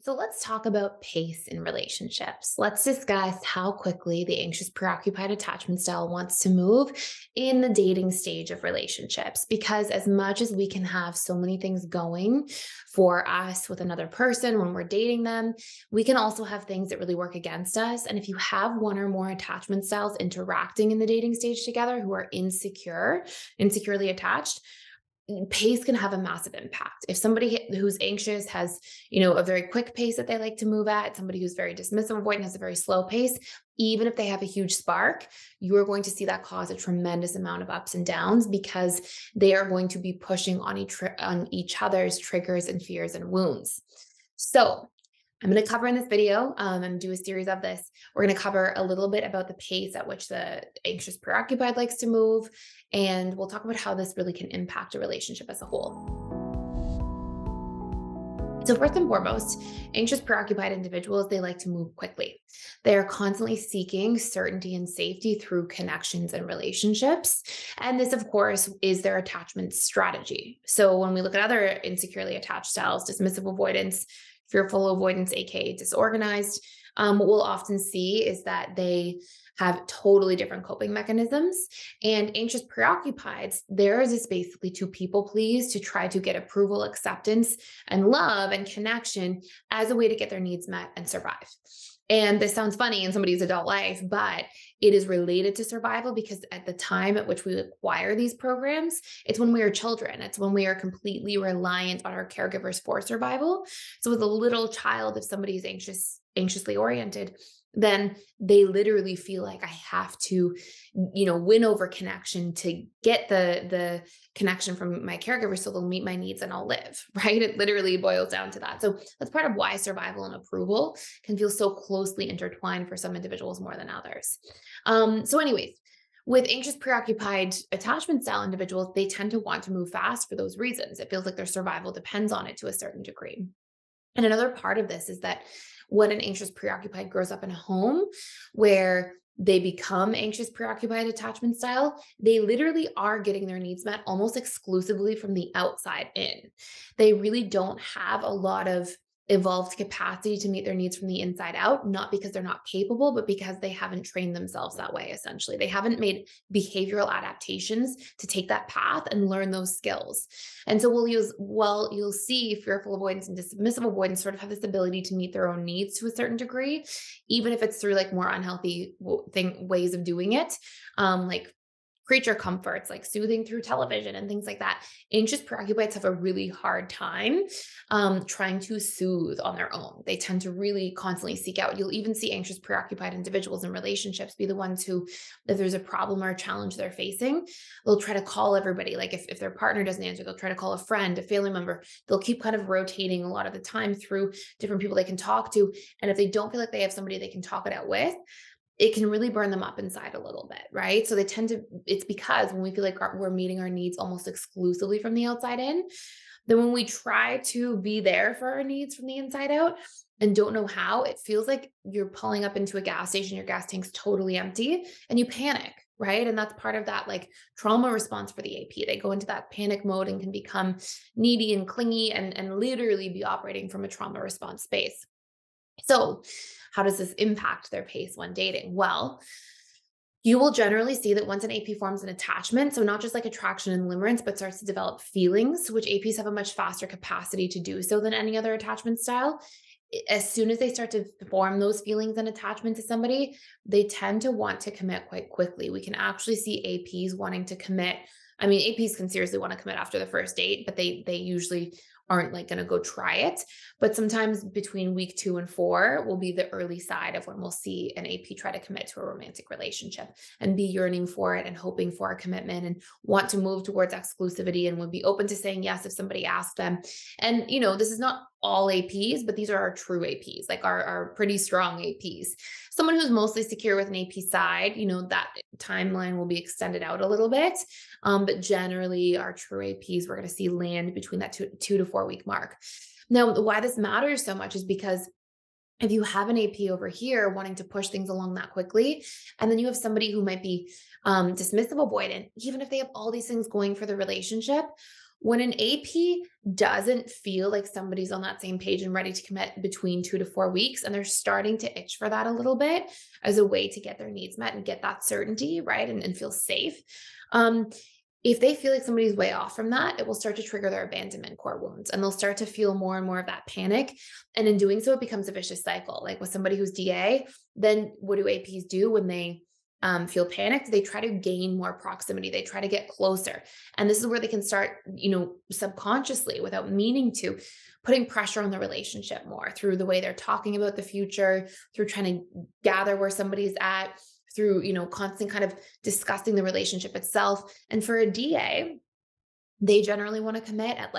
So let's talk about pace in relationships. Let's discuss how quickly the anxious preoccupied attachment style wants to move in the dating stage of relationships. Because as much as we can have so many things going for us with another person when we're dating them, we can also have things that really work against us. And if you have one or more attachment styles interacting in the dating stage together who are insecurely attached, pace can have a massive impact. If somebody who's anxious has, a very quick pace that they like to move at, somebody who's very dismissive avoidant has a very slow pace, even if they have a huge spark, you are going to see that cause a tremendous amount of ups and downs because they are going to be pushing on each other's triggers and fears and wounds. So I'm going to cover in this video and do a series of this. We're going to cover a little bit about the pace at which the anxious preoccupied likes to move, and we'll talk about how this really can impact a relationship as a whole. So first and foremost, anxious preoccupied individuals, they like to move quickly. They are constantly seeking certainty and safety through connections and relationships. And this, of course, is their attachment strategy. So when we look at other insecurely attached styles, dismissive avoidance, fearful avoidance, aka disorganized, what we'll often see is that they have totally different coping mechanisms. And anxious preoccupieds, theirs is basically to people please, to try to get approval, acceptance, and love and connection as a way to get their needs met and survive. And this sounds funny in somebody's adult life, but it is related to survival because at the time at which we acquire these programs, it's when we are children. It's when we are completely reliant on our caregivers for survival. So as a little child, if somebody is anxiously oriented, then they literally feel like I have to, win over connection to get the connection from my caregiver so they'll meet my needs and I'll live, right? It literally boils down to that. So that's part of why survival and approval can feel so closely intertwined for some individuals more than others. So anyways, with anxious preoccupied attachment style individuals, they tend to want to move fast for those reasons. It feels like their survival depends on it to a certain degree. And another part of this is that when an anxious preoccupied grows up in a home where they become anxious preoccupied attachment style, they literally are getting their needs met almost exclusively from the outside in. They really don't have a lot of evolved capacity to meet their needs from the inside out, not because they're not capable, but because they haven't trained themselves that way, essentially. They haven't made behavioral adaptations to take that path and learn those skills. And so you'll see fearful avoidance and dismissive avoidance sort of have this ability to meet their own needs to a certain degree, even if it's through like more unhealthy ways of doing it, like creature comforts, like soothing through television and things like that. Anxious preoccupieds have a really hard time trying to soothe on their own. They tend to really constantly seek out. You'll even see anxious preoccupied individuals in relationships be the ones who, if there's a problem or a challenge they're facing, they'll try to call everybody. Like if their partner doesn't answer, they'll try to call a friend, a family member. They'll keep kind of rotating a lot of the time through different people they can talk to. And if they don't feel like they have somebody they can talk it out with, it can really burn them up inside a little bit, right? So it's because when we feel like we're meeting our needs almost exclusively from the outside in, then when we try to be there for our needs from the inside out and don't know how, it feels like you're pulling up into a gas station, your gas tank's totally empty and you panic, right? And that's part of that like trauma response for the AP. They go into that panic mode and can become needy and clingy and literally be operating from a trauma response space. So how does this impact their pace when dating? Well, you will generally see that once an AP forms an attachment, so not just like attraction and limerence, but starts to develop feelings, which APs have a much faster capacity to do so than any other attachment style. As soon as they start to form those feelings and attachment to somebody, they tend to want to commit quite quickly. We can actually see APs wanting to commit. I mean, APs can seriously want to commit after the first date, but they usually aren't like going to go try it. But sometimes between week 2 and 4 will be the early side of when we'll see an AP try to commit to a romantic relationship and be yearning for it and hoping for a commitment and want to move towards exclusivity and would be open to saying yes if somebody asked them. And, this is not all APs, but these are our true APs, like our pretty strong APs. Someone who's mostly secure with an AP side, that timeline will be extended out a little bit. But generally our true APs, we're going to see land between that 2 to 4 week mark. Now, why this matters so much is because if you have an AP over here wanting to push things along that quickly, and then you have somebody who might be dismissive avoidant, even if they have all these things going for the relationship, When an AP doesn't feel like somebody's on that same page and ready to commit between 2 to 4 weeks, and they're starting to itch for that a little bit as a way to get their needs met and get that certainty, right? And feel safe. Um, if they feel like somebody's way off from that, it will start to trigger their abandonment core wounds and they'll start to feel more and more of that panic. And in doing so, it becomes a vicious cycle. Like with somebody who's DA, then what do APs do when they feel panicked? They try to gain more proximity. They try to get closer. And this is where they can start, subconsciously without meaning to, putting pressure on the relationship more through the way they're talking about the future, through trying to gather where somebody's at, through, constant kind of discussing the relationship itself. And for a DA, they generally want to commit at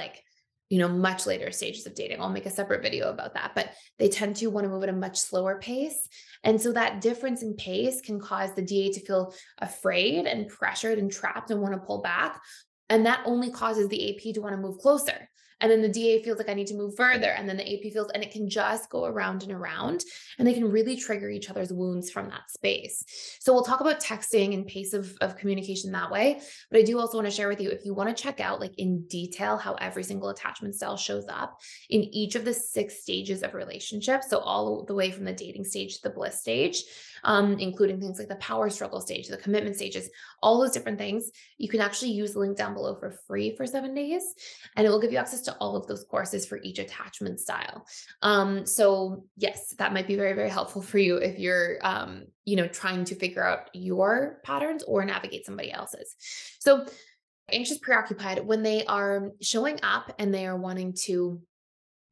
much later stages of dating. I'll make a separate video about that, but they tend to want to move at a much slower pace. And so that difference in pace can cause the DA to feel afraid and pressured and trapped and want to pull back. And that only causes the AP to want to move closer. And then the DA feels like I need to move further. And then the AP feels, and it can just go around and around, and they can really trigger each other's wounds from that space. So we'll talk about texting and pace of communication that way. But I do also want to share with you, if you want to check out in detail how every single attachment style shows up in each of the 6 stages of relationships. So all the way from the dating stage to the bliss stage, including things like the power struggle stage, the commitment stages, all those different things, you can actually use the link down below for free for 7 days. And it will give you access to all of those courses for each attachment style. So yes, that might be very, very helpful for you if you're, trying to figure out your patterns or navigate somebody else's. So anxious preoccupied, when they are showing up and they are wanting to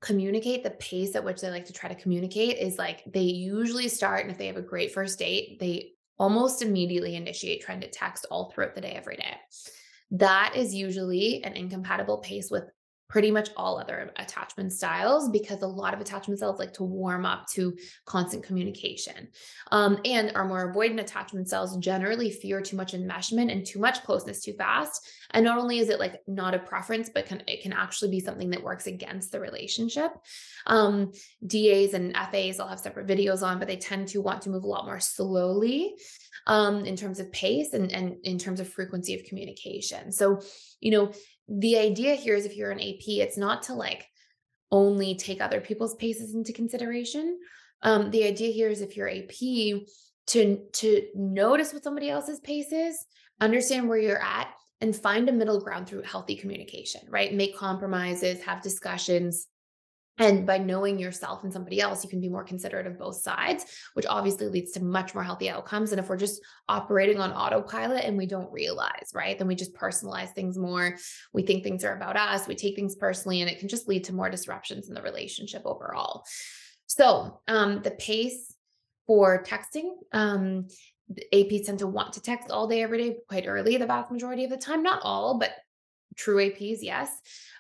communicate, the pace at which they like to try to communicate is they usually start, and if they have a great first date, they almost immediately initiate trying to text all throughout the day, every day. That is usually an incompatible pace with pretty much all other attachment styles, because a lot of attachment styles like to warm up to constant communication. And our more avoidant attachment styles generally fear too much enmeshment and too much closeness too fast. And not only is it not a preference, but it can actually be something that works against the relationship. DAs and FAs, I'll have separate videos on, but they tend to want to move a lot more slowly in terms of pace and in terms of frequency of communication. So, the idea here is, if you're an AP, it's not to only take other people's paces into consideration. The idea here is, if you're AP, to notice what somebody else's pace is, understand where you're at, and find a middle ground through healthy communication, right? Make compromises, have discussions. And by knowing yourself and somebody else, you can be more considerate of both sides, which obviously leads to much more healthy outcomes. And if we're just operating on autopilot and we don't realize, right, then we just personalize things more. We think things are about us. We take things personally, and it can just lead to more disruptions in the relationship overall. So the pace for texting, the APs tend to want to text all day, every day, quite early, the vast majority of the time. Not all, but true APs, yes.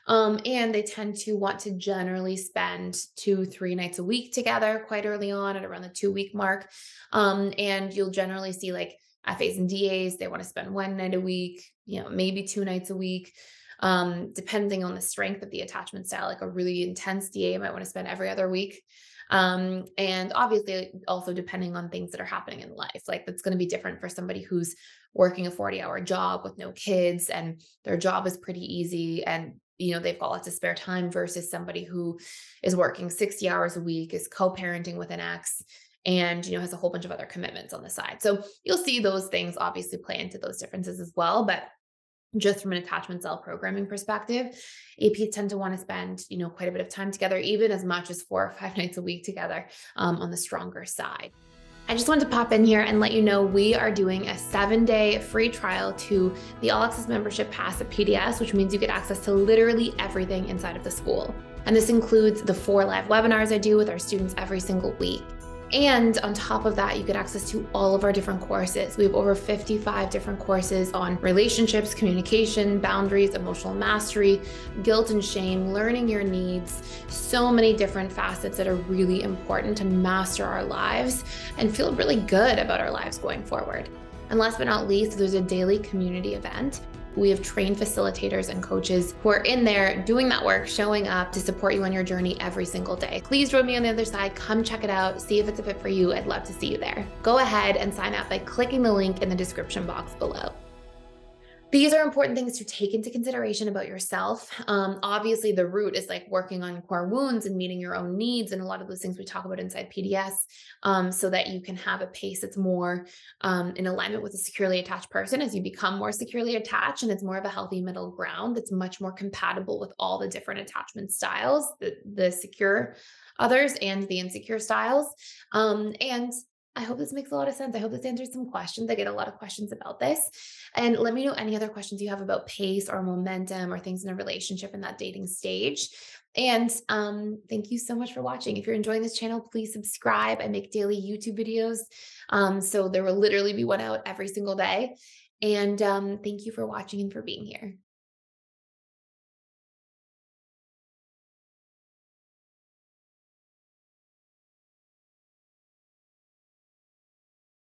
And they tend to want to generally spend 2-3 nights a week together quite early on at around the 2-week mark. And you'll generally see FAs and DAs, they want to spend 1 night a week, maybe 2 nights a week, depending on the strength of the attachment style. A really intense DA might want to spend every other week. And obviously also depending on things that are happening in life, that's going to be different for somebody who's working a 40-hour job with no kids and their job is pretty easy and they've got lots of spare time, versus somebody who is working 60 hours a week, is co-parenting with an ex, and has a whole bunch of other commitments on the side. So you'll see those things obviously play into those differences as well. But just from an attachment style programming perspective, APs tend to want to spend, quite a bit of time together, even as much as 4 or 5 nights a week together, on the stronger side. I just wanted to pop in here and let you know we are doing a 7-day free trial to the All Access Membership Pass at PDS, which means you get access to literally everything inside of the school. And this includes the 4 live webinars I do with our students every single week. And on top of that, you get access to all of our different courses. We have over 55 different courses on relationships, communication, boundaries, emotional mastery, guilt and shame, learning your needs, so many different facets that are really important to master our lives and feel really good about our lives going forward. And last but not least, there's a daily community event. We have trained facilitators and coaches who are in there doing that work, showing up to support you on your journey every single day. Please join me on the other side. Come check it out. See if it's a fit for you. I'd love to see you there. Go ahead and sign up by clicking the link in the description box below. These are important things to take into consideration about yourself. Obviously, the root is like working on core wounds and meeting your own needs, and a lot of those things we talk about inside PDS, so that you can have a pace that's more in alignment with a securely attached person as you become more securely attached, and it's more of a healthy middle ground that's much more compatible with all the different attachment styles, the secure others and the insecure styles. And I hope this makes a lot of sense. I hope this answers some questions. I get a lot of questions about this. And let me know any other questions you have about pace or momentum or things in a relationship in that dating stage. And thank you so much for watching. If you're enjoying this channel, please subscribe. I make daily YouTube videos. So there will literally be one out every single day. And thank you for watching and for being here.